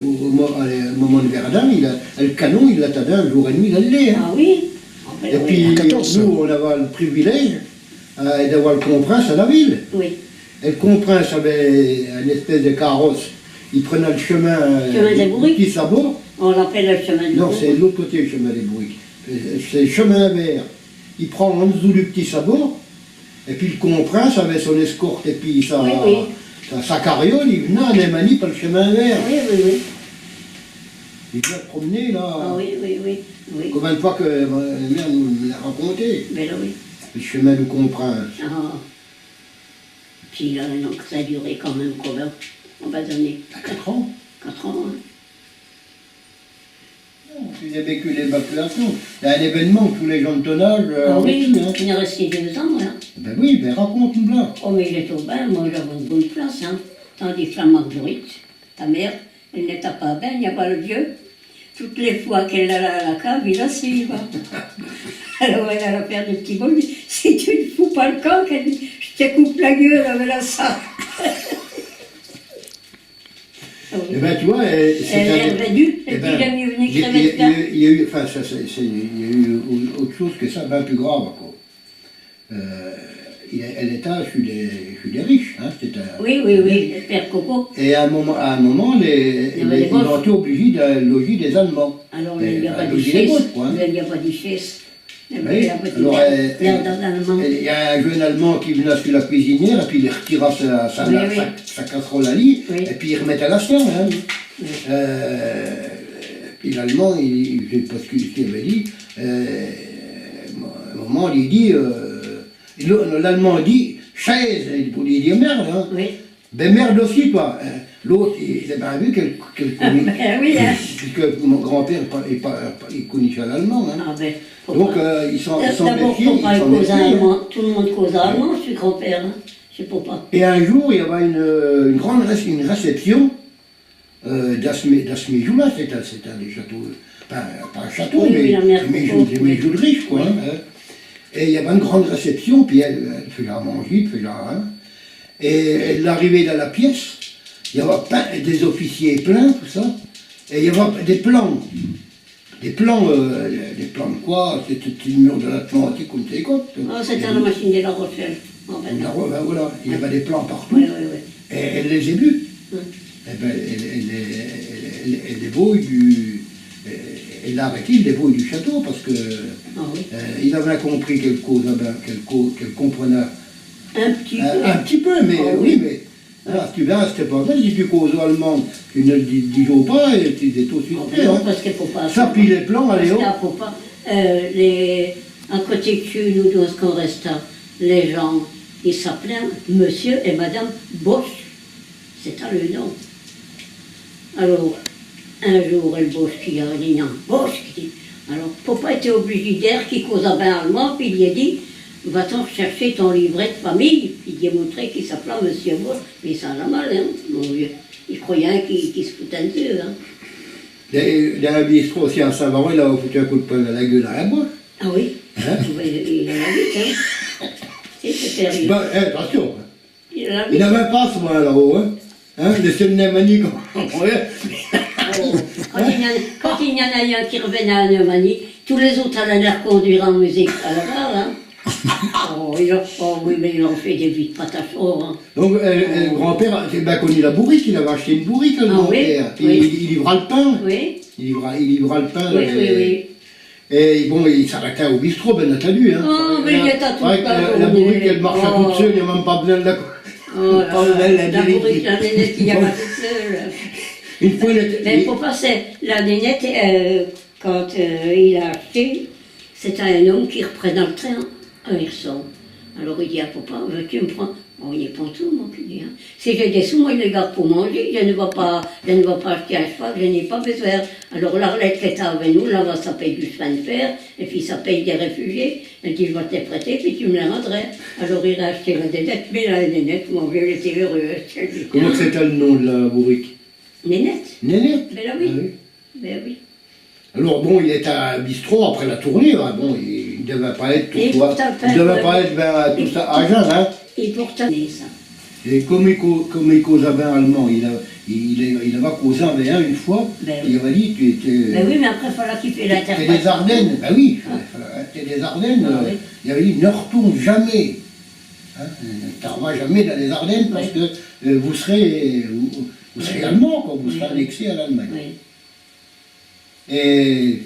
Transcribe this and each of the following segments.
Au moment de Verdun, le canon, il l'attendait un jour et demi d'aller. Hein. Ah oui. Et puis, nous, on avait le privilège d'avoir le comprince à la ville. Oui. Et le comprince avait une espèce de carrosse. Il prenait le chemin des Bourriques. Petit Sabot. On l'appelle le chemin des Bourriques. Non, c'est de l'autre côté le chemin des Bourriques. C'est le chemin vert. Il prend en dessous du Petit Sabot. Et puis le comprince avait son escorte et puis sa carriole, il venait à Némanie par le chemin vert. Oui, oui, oui. Il venait se promener là. Ah oui, oui, oui. Oui. Combien de fois que ma mère nous l'a raconté. Mais là, oui. Le chemin du comprince. Ah. Puis là, donc, ça a duré quand même combien? On va donner. 4 ans. 4 ans, hein. Il a vécu l'évacuation. Il y a un événement que tous les gens de ton âge Ah oui, vécu, hein. il est resté 2 ans, là. Ben oui, ben raconte-nous là. Oh, mais il est au bain, moi j'avais une bonne place, hein. Tandis que la Marguerite, ta mère, elle n'était pas à bain, il n'y a pas le vieux. Toutes les fois qu'elle allait à la cave, il a suivi. Alors elle allait faire des petits bols, si tu ne fous pas le camp, elle dit, je te coupe la gueule avec la salle. Eh ben tu vois, elle aurait dû, et puis il a mieux venu crever de faim. Il y a eu, enfin, il y a eu autre chose que ça, bien plus grave, quoi. Elle était chez les riches, hein, oui, oui, oui, le père Coco. Et à un moment, ils ont été obligés de loger des Allemands. Alors il n'y a pas de chaise, il n'y a pas de chaise. Oui. Alors, il y a un jeune Allemand qui venait sur la cuisinière, et puis il retira sa casserole à lit, et puis il remettait la sienne. Hein. Oui. Puis l'Allemand, je ne sais pas ce qu'il avait dit, à un moment il dit, l'Allemand dit, chaise, pour lui dire merde. Hein. Oui. Ben merde aussi, toi. L'autre, il a bien vu qu'elle connaît. Oui, hein. Puisque mon grand-père, il connaissait l'allemand. Hein. Ah ben, donc, ils sont méfiés. Tout le monde cause allemand, je suis grand-père. Hein. Je sais pas. Et un jour, il y avait une grande réception d'Asméjoula, c'était des châteaux, pas un château, mais des maisons de riches, quoi. Oui. Hein. Et il y avait une grande réception, puis elle faisait à manger, faisait à... Et elle arrivait dans la pièce, il y avait des officiers pleins, tout ça, et il y avait des plans. Des plans de quoi? C'était le mur de l'Atlantique, comme tu écoutes. Ah, c'était la machine de La Rochelle. Ben voilà, il y avait des plans partout. Oui, oui, oui. Et elle les a vus. Et ben, elle débrouille elle a arrêté le débrouille du château, parce que il avait compris qu'elle comprenait. Un petit peu, mais oui, mais là, tu verras, c'était pas vrai, si tu causes allemand, tu ne le dis pas, et tu es tout de suite prêt. Non, parce qu'il ne faut pas... Ça, puis les plans, allez, haut. Faut pas... à côté de chez nous, dans ce qu'on reste, les gens, ils s'appelaient Monsieur et Madame Bosch. C'est ça le nom. Alors, un jour, le Bosch qui a dit non, Bosch qui dit... Alors, papa était obligé d'air qui cause un bain allemand, puis il a dit... Va-t'en chercher ton livret de famille, puis il a montré qu'il s'appelait Monsieur Bosch, mais ça l'a mal, hein, mon vieux. Il croyait qu'il se foutait de Dieu, hein. Il y a un bistrot aussi à Saint-Varon, il a foutu un coup de poing à la gueule à la Bosch. Ah oui, hein? Il en a vu, hein. C'est terrible. Ben, attention, il n'avait pas ce moment là-haut, hein. De Némanie, quand il y en a un qui revenait à Némanie, tous les autres allaient les reconduire en musique à la barre, hein. Oui, mais il en fait des vies patachons. Hein. Donc, le grand-père, c'est bien connu la bourrique, il avait acheté une bourrique, le grand-père. Il livra le pain. Oui. Il livra le pain. Oui. Et bon, il s'arrêtait au bistrot, bien entendu. Hein. Oh, mais il était tout la bourrique, elle marchait toute seule, il n'y a même pas besoin de la... la bourrique, la nénette, il n'y a pas toute seule. Mais il faut passer. La nénette, quand il a acheté, c'était un homme qui reprenait le train. Un Hirson. Alors il dit à papa, tu me prends? Oh, il n'est pas tout, moi, qui dit. Hein. Si j'ai des sous, moi, je les garde pour manger. Je ne vais pas acheter un cheval, je n'ai pas besoin. Alors l'Arlette qui était avec nous, là-bas, ça paye du chemin de fer, et puis ça paye des réfugiés. Elle dit, je vais te les prêter, puis tu me les rendrais. Alors il a acheté la nénette, mais la nénette, mon vieux, il était heureux. Comment c'était le nom de la bourrique? Nénette. Nénette? Ben là, oui. Ah, oui. Ben oui. Alors bon, il était à un bistrot après la tournée, hein. Bon, il ne devait pas être tout ça. Il ne devait pas être tout ça à jeun, hein. Et pourtant, ça. Et comme il causait bien allemand, il va causer avec un une fois, il m'a dit, tu étais... Ben oui, mais après, il fallait qu'il fait l'interprétation. T'es des Ardennes, ben oui, t'es des Ardennes, il avait dit, ne retourne jamais. Hein, tu ne reviens jamais dans les Ardennes parce que vous serez allemand, quoi, vous serez annexé à l'Allemagne. Et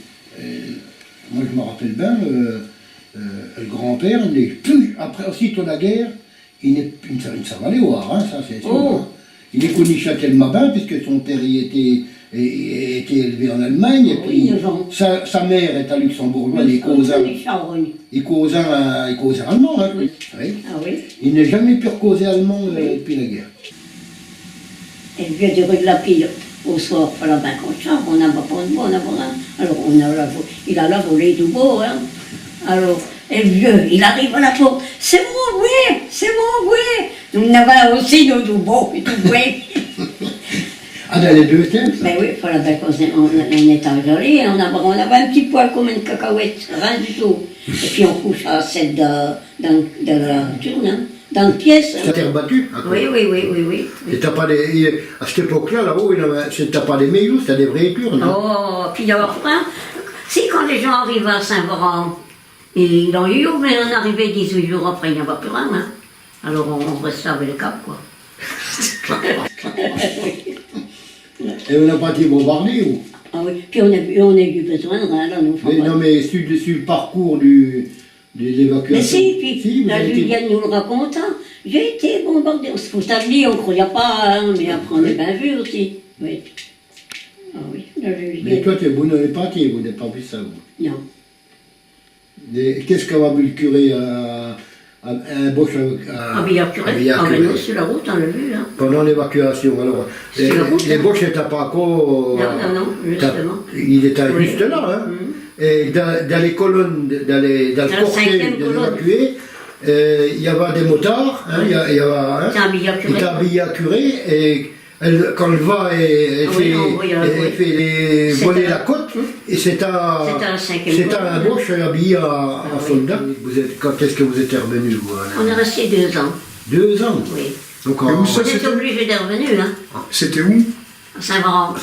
moi je me rappelle bien, le grand-père n'est plus, après aussitôt la guerre, il ne savait aller voir, hein, ça c'est sûr. Hein. Il est connu Châtel-Mabin puisque son père y était élevé en Allemagne, et puis sa mère est à Luxembourg, il cause allemand. Hein, oui. Il n'a jamais pu causer allemand depuis la guerre. Et le vieux des rues de la Pile, au soir, il fallait bien qu'on chante, on n'a pas de bois, on n'a pas rien. Alors il a la volée du beau, hein. Alors, et le vieux, il arrive à la porte, c'est mon oui, c'est mon oui. Nous on avait aussi nos doubeaux et tout oui. Ah, dans les deux thèmes? Mais oui, il fallait bien qu'on était joli, on avait un petit poil comme une cacahuète, rien du tout. Et puis on couche à 7 dans la tourne, hein. Dans une pièce. Ça t'est rebattu? Oui. Et t'as pas des... À cette époque-là, là-haut, t'as pas des maillots, t'as des vraies turnes. Oh, puis il y avait rien. Si, quand les gens arrivent à Saint-Laurent, ils l'ont eu, mais on arrivait 18 jours après, il n'y avait plus rien. Hein. Alors on restait avec le cap, quoi. Et on n'a pas été bombardé, ou? Ah oui, puis on a eu besoin de rien, là, nous. Mais non, mais sur le parcours de l'évacuation. Mais si, la Julienne nous le raconte, hein. J'ai été bombardé, on se foutait, on ne croyait pas, hein, mais après on a bien vu aussi. Oui. Ah oui, la Julienne. Mais toi, vous n'avez pas été, vous n'avez pas vu ça, vous? Non. Qu'est-ce qu'a vu le curé à Bosch à Villacuré. Ah ben non, sur la route, on l'a vu, là. Pendant l'évacuation, alors. Les Bosch n'étaient pas encore... Non, justement. Il était juste là, hein. Et dans les colonnes, dans le cortège des évacués, il y avait des motards, hein, il y avait un Villacuré, et quand le va, elle fait voler la côte, et c'est un Bosch habillé en soldat. Quand est-ce que vous êtes revenu, vous? On est resté 2 ans. 2 ans? Oui. Donc, on était obligé d'être revenu, hein. C'était où? À Saint-Varan.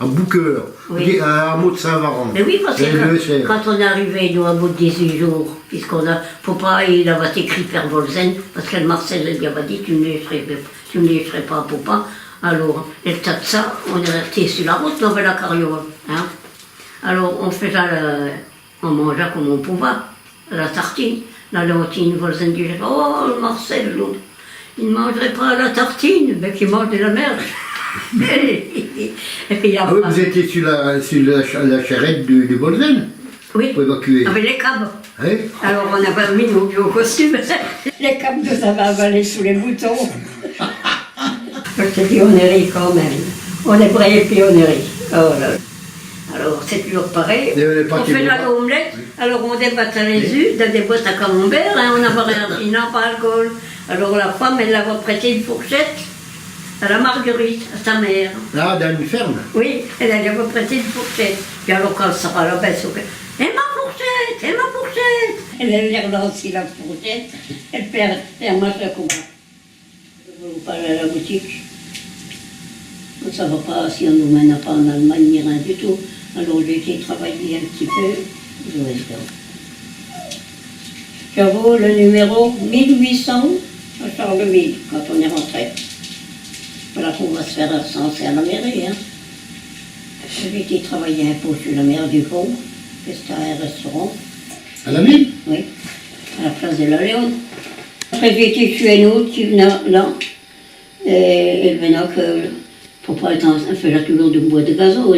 En Bouqueur, oui. Un hameau de Saint-Varan. Mais oui, parce que quand on est arrivé, nous, à bout de 18 jours, puisqu'on a... Papa, il avait écrit Père Volzen, parce que Marcel lui avait dit, tu ne laisserais pas, papa. Alors, et le tas de ça, on est resté sur la route, on avait la carriole. Hein. Alors, on faisait on mangeait comme on pouvait, la tartine. La Léontine Volzen disait, oh, Marcel, l'autre, il ne mangerait pas la tartine, mais qu'il mange de la merde. Et puis, oui, vous étiez sur la charrette du Bolzen? Oui, pour évacuer. Avec les câbles. Oui. Alors on avait mis nos vieux costumes, les câbles nous avaient avalés sous les boutons. Je te dis, on est ri quand même. On est vrai et puis on est ri. Oh là. Alors c'est toujours pareil. On fait la omelette, alors on débattait les œufs dans des boîtes à camembert, hein, on n'avait rien, non pas alcool. Alors la femme, elle avait prêté une fourchette à la Marguerite, à sa mère. Ah, dans une ferme? Oui, elle avait prêté une fourchette. Puis alors quand ça va la baisse, et ma fourchette, et ma fourchette. Elle allait relancer la fourchette, elle perd, et moi je comment. Vous parlez à la boutique. On ne savait pas si on ne nous mène pas en Allemagne ni rien du tout. Alors j'ai été travailler un petit peu. Je reste là. J'avoue le numéro 1800 à Charleville, quand on est rentré. Voilà qu'on va se faire recenser à la mairie. Hein. J'ai été travailler un peu sur la mer du Pont, c'était un restaurant. À la ville? Oui, à la place de la Léon. Après j'ai été chez une autre qui venait là, et elle venait que papa faisait toujours du bois de gazon.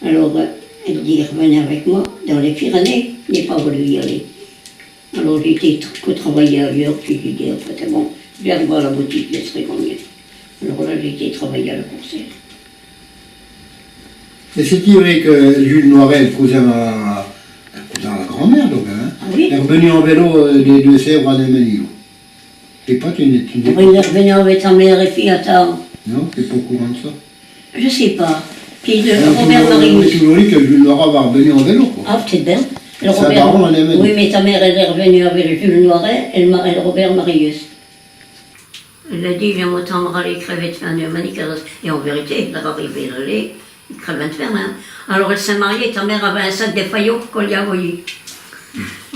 Alors elle dit revenez avec moi dans les Pyrénées, je n'ai pas voulu y aller. Alors j'ai été travailler ailleurs, puis j'ai dit après c'est bon, je viens voir la boutique, je serai combien. Alors là j'ai été travailler à la coursière. Et c'est vrai que Jules Noiret, le cousin à la grand-mère, donc, hein, oui. est revenu en vélo des Deux-Sèvres à Nemenio. C'est pas tu n'es il est revenu avec sa mère et fille, attends. Non, t'es pas au courant de ça? Je sais pas. Puis Robert Marius. C'est toujours dit que Jules Noiret va revenir en vélo, quoi. Ah, peut-être bien. Oui, mais ta mère, elle est revenue avec Jules Noiret et Robert Marius. Il a dit, viens m'entendre les crever de faim de manique. Et en vérité, il est arrivé là, il crevait de faim. Hein. Alors elle s'est mariée, ta mère avait un sac de faillots qu'on lui a envoyé.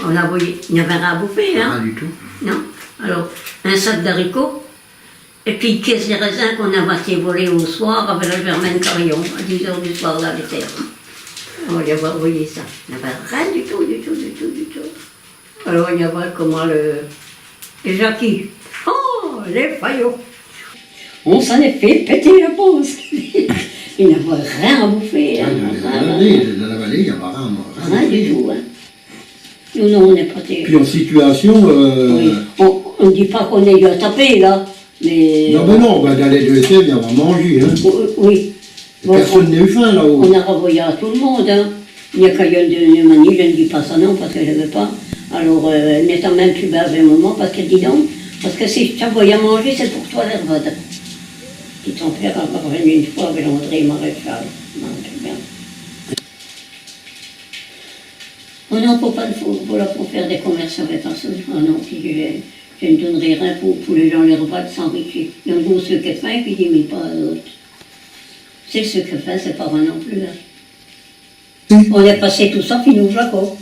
On l'a envoyé, il n'y avait rien à bouffer. Hein. Rien du tout. Non. Alors, un sac d'haricots, et puis une caisse de raisins qu'on a été volée au soir avec la Germaine Carillon, à 10h du soir, là, l'été. On lui a envoyé ça. Il n'y avait rien du tout, du tout, du tout, du tout. Alors, il y avait comment le Jackie. Oh, les faillots. On s'en est fait péter la pause. Il n'y avait rien à bouffer. Hein, dans la vallée, il n'y avait rien du tout. Hein. Nous, non, on n'est pas terrible. Puis en situation... Oui. On ne dit pas qu'on est eu à taper, là. Mais... Non, mais non, dans les deux essais, on va manger. Hein. Oui. Bon, personne n'a eu faim là-haut. On a renvoyé à tout le monde. Hein. Il n'y a qu'à y de Mani, je ne dis pas ça non, parce que je ne veux pas. Alors, elle m'est en même plus bas un moment, parce qu'elle dit non. Parce que si je t'envoie à manger, c'est pour toi l'hervade. Qui ton père a revenu une fois avec André Maréchal. Non, c'est bien. Oh non, pour faire des commerces avec personne. Oh non, je ne donnerai rien pour les gens l'hervade s'enrichir. Il y en a ceux qui font, puis ils ne pas à l'autre. C'est ce que fait, c'est pas vrai non plus. Hein. On est passé tout ça, puis nous, Jacob.